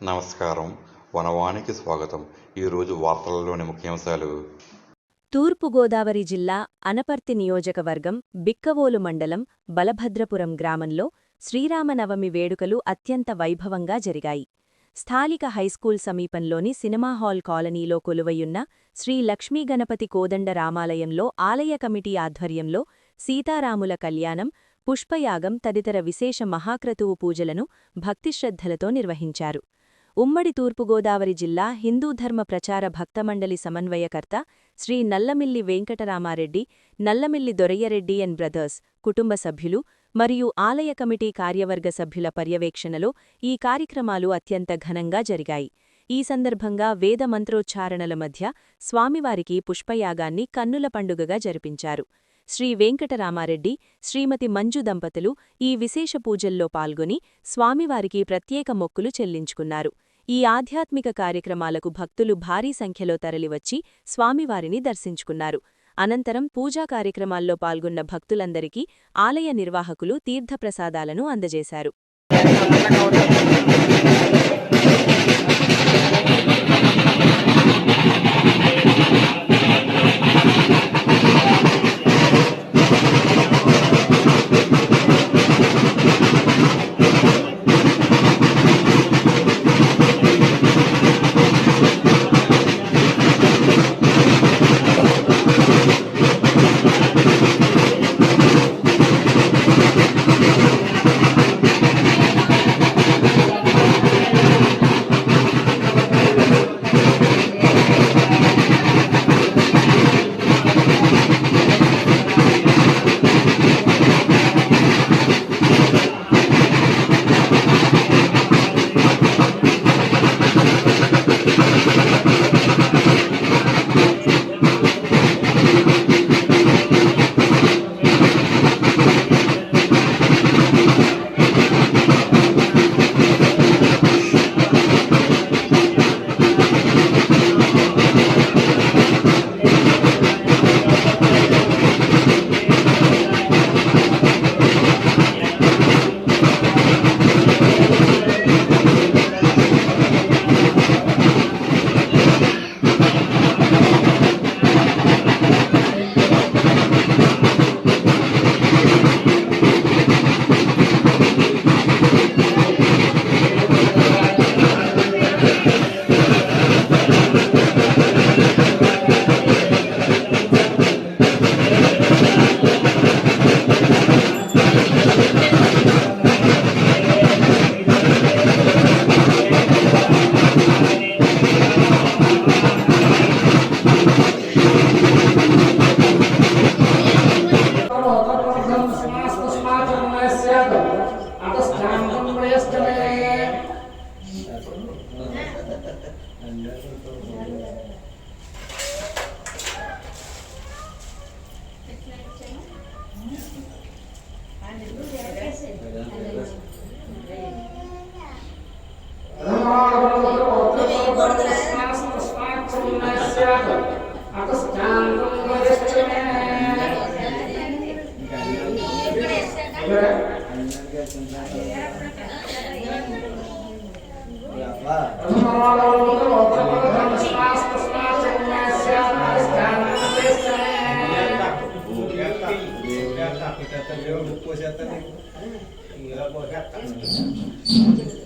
నమస్కారం. వనవానికి స్వాగతం. ఈరోజు వార్తలలోని ముఖ్యాంశాలు. తూర్పుగోదావరి జిల్లా అనపర్తి నియోజకవర్గం బిక్కవోలు మండలం బలభద్రపురం గ్రామంలో శ్రీరామనవమి వేడుకలు అత్యంత వైభవంగా జరిగాయి. స్థానిక హైస్కూల్ సమీపంలోని సినిమాహాల్ కాలనీలో కొలువయున్న శ్రీ లక్ష్మీగణపతి కోదండ రామాలయంలో ఆలయ కమిటీ ఆధ్వర్యంలో సీతారాముల కళ్యాణం, పుష్పయాగం తదితర విశేష మహాక్రతువు పూజలను భక్తిశ్రద్ధలతో నిర్వహించారు. ఉమ్మడి తూర్పుగోదావరి జిల్లా హిందూ ధర్మ ప్రచార భక్తమండలి సమన్వయకర్త శ్రీ నల్లమిల్లి వెంకటరామారెడ్డి, నల్లమిల్లి దొరయ్యరెడ్డి అండ్ బ్రదర్స్ కుటుంబ సభ్యులు మరియు ఆలయ కమిటీ కార్యవర్గ సభ్యుల పర్యవేక్షణలో ఈ కార్యక్రమాలు అత్యంత ఘనంగా జరిగాయి. ఈ సందర్భంగా వేద మంత్రోచ్చారణల మధ్య స్వామివారికి పుష్పయాగాన్ని కన్నుల పండుగగా జరిపించారు. శ్రీ వెంకటరామారెడ్డి, శ్రీమతి మంజు దంపతులు ఈ విశేష పూజల్లో పాల్గొని స్వామివారికి ప్రత్యేక మొక్కులు చెల్లించుకున్నారు. ఈ ఆధ్యాత్మిక కార్యక్రమాలకు భక్తులు భారీ సంఖ్యలో తరలివచ్చి స్వామివారిని దర్శించుకున్నారు. అనంతరం పూజా కార్యక్రమాల్లో పాల్గొన్న భక్తులందరికీ ఆలయ నిర్వాహకులు తీర్థప్రసాదాలను అందజేశారు. Kita